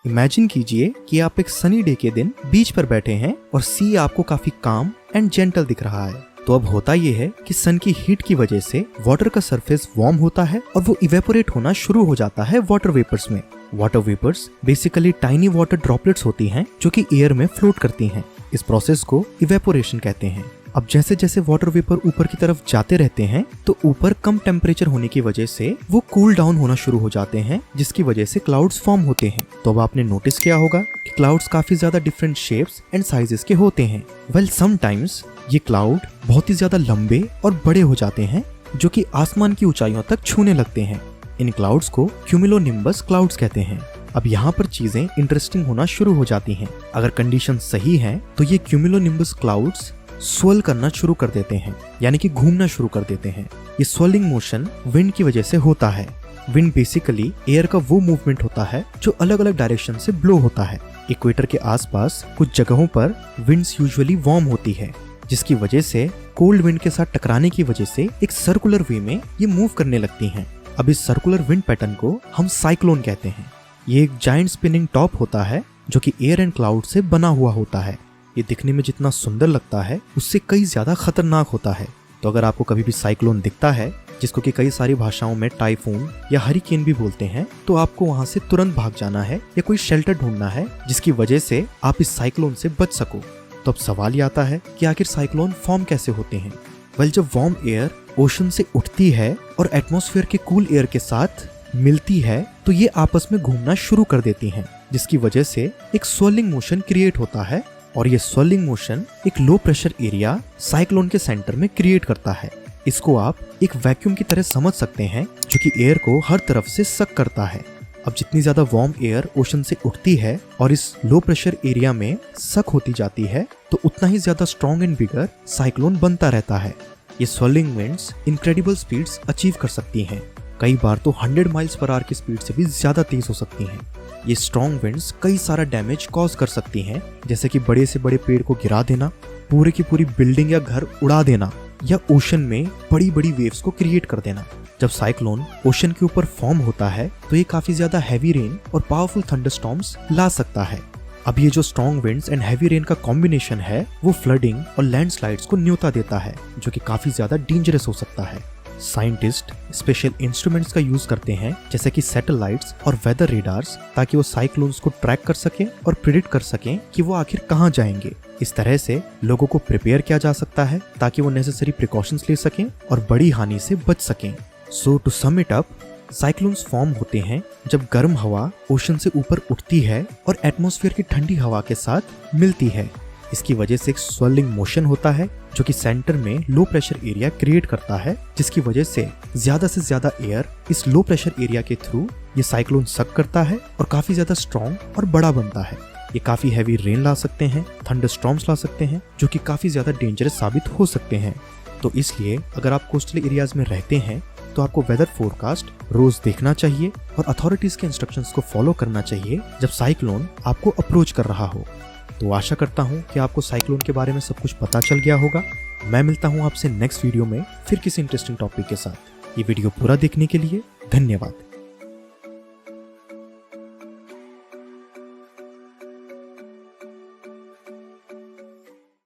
Imagine कीजिए कि आप एक सनी डे के दिन बीच पर बैठे हैं और सी आपको काफी काम एंड जेंटल दिख रहा है। तो अब होता ये है कि सन की हीट की वजह से वाटर का सरफेस वार्म होता है और वो इवेपोरेट होना शुरू हो जाता है वाटर वेपर्स में। Water vapours basically tiny water droplets होती हैं जो कि एयर में फ्लोट करती हैं। इस प्रोसेस को इवेपोरेशन कहते हैं। अब जैसे जैसे वाटर वेपर ऊपर की तरफ जाते रहते हैं तो ऊपर कम टेम्परेचर होने की वजह से वो कूल डाउन होना शुरू हो जाते हैं, जिसकी वजह से क्लाउड्स फॉर्म होते हैं। तो अब आपने नोटिस किया होगा कि क्लाउड्स काफी ज्यादा डिफरेंट शेप्स एंड साइजेस के होते हैं। वेल समटाइम्स ये क्लाउड बहुत ही ज्यादा लंबे और बड़े हो जाते हैं जो कि आसमान की ऊंचाइयों तक छूने लगते हैं। इन क्लाउड्स को क्यूमुलोनिम्बस क्लाउड्स कहते हैं। अब यहाँ पर चीजें इंटरेस्टिंग होना शुरू हो जाती हैं। अगर कंडीशन सही है तो ये क्यूमुलोनिम्बस क्लाउड्स स्वेल करना शुरू कर देते हैं, यानी कि घूमना शुरू कर देते हैं। ये स्वेलिंग मोशन विंड की वजह से होता है। विंड बेसिकली एयर का वो मूवमेंट होता है जो अलग अलग डायरेक्शन से ब्लो होता है। इक्वेटर के आसपास कुछ जगहों पर विंड्स यूजुअली वार्म होती है, जिसकी वजह से कोल्ड विंड के साथ टकराने की वजह से एक सर्कुलर वे में ये मूव करने लगती हैं। अब इस सर्कुलर विंड पैटर्न को हम साइक्लोन कहते हैं। ये एक जायंट स्पिनिंग टॉप होता है जो कि एयर एंड क्लाउड से बना हुआ होता है। ये दिखने में जितना सुंदर लगता है उससे कई ज्यादा खतरनाक होता है। तो अगर आपको कभी भी साइक्लोन दिखता है, जिसको कि कई सारी भाषाओं में टाइफून या हरिकेन भी बोलते हैं, तो आपको वहां से तुरंत भाग जाना है या कोई शेल्टर ढूंढना है जिसकी वजह से आप इस साइक्लोन से बच सको। तो अब सवाल ये आता है कि आखिर साइक्लोन फॉर्म कैसे होते हैं। वेल, जब वार्म एयर ओशन से उठती है और एटमॉस्फेयर के कूल एयर के साथ मिलती है तो ये आपस में घूमना शुरू कर देती हैं, जिसकी वजह से एक स्वेलिंग मोशन क्रिएट होता है। और ये स्वेलिंग मोशन एक लो प्रेशर एरिया साइक्लोन के सेंटर में क्रिएट करता है। इसको आप एक वैक्यूम की तरह समझ सकते हैं जो कि एयर को हर तरफ से सक करता है। अब जितनी ज्यादा वार्म एयर ओशन से उठती है और इस लो प्रेशर एरिया में सक होती जाती है तो उतना ही ज्यादा स्ट्रॉन्ग एंड बिगर साइक्लोन बनता रहता है। ये swelling winds incredible speeds achieve कर सकती हैं। कई बार तो 100 माइल्स पर आवर की स्पीड से भी ज्यादा तेज हो सकती हैं। ये स्ट्रॉन्ग विंड्स कई सारा डैमेज कॉज कर सकती हैं, जैसे कि बड़े से बड़े पेड़ को गिरा देना, पूरे की पूरी बिल्डिंग या घर उड़ा देना, या ओशन में बड़ी बड़ी वेव्स को क्रिएट कर देना। जब साइक्लोन ओशन के ऊपर फॉर्म होता है तो ये काफी ज्यादा हैवी रेन और पावरफुल थंडरस्टॉर्म्स ला सकता है। अब ये जो strong winds and heavy rain का कॉम्बिनेशन है वो फ्लडिंग और लैंडस्लाइड्स को न्योता देता है, जो कि काफी ज्यादा डेंजरस हो सकता है। साइंटिस्ट स्पेशल इंस्ट्रूमेंट्स का यूज करते हैं, जैसे कि सैटेलाइट्स और वेदर रेडार्स, ताकि वो साइक्लोन्स को ट्रैक कर सकें और प्रिडिक्ट कर सकें कि वो आखिर कहां जाएंगे। इस तरह से लोगों को प्रिपेयर किया जा सकता है ताकि वो नेसेसरी प्रिकॉशंस ले सकें और बड़ी हानि से बच सकें। So to sum it up, cyclones form होते हैं जब गर्म हवा ओशन से ऊपर उठती है और एटमॉस्फेयर की ठंडी हवा के साथ मिलती है। इसकी वजह से एक स्वेलिंग मोशन होता है जो कि सेंटर में लो प्रेशर एरिया क्रिएट करता है, जिसकी वजह से ज्यादा एयर इस लो प्रेशर एरिया के थ्रू ये साइक्लोन सक करता है और काफी ज्यादा स्ट्रॉन्ग और बड़ा बनता है। ये काफी हैवी रेन ला सकते हैं, थंडरस्टॉर्म्स ला सकते हैं, जो कि काफी ज्यादा डेंजरस साबित हो सकते हैं। तो इसलिए अगर आप कोस्टल एरियाज में रहते हैं तो आपको वेदर फोरकास्ट रोज देखना चाहिए और अथॉरिटीज के इंस्ट्रक्शंस को फॉलो करना चाहिए जब साइक्लोन आपको अप्रोच कर रहा हो। तो आशा करता हूँ कि आपको साइक्लोन के बारे में सब कुछ पता चल गया होगा। मैं मिलता हूँ आपसे नेक्स्ट वीडियो में फिर किसी इंटरेस्टिंग टॉपिक के साथ। ये वीडियो पूरा देखने के लिए धन्यवाद।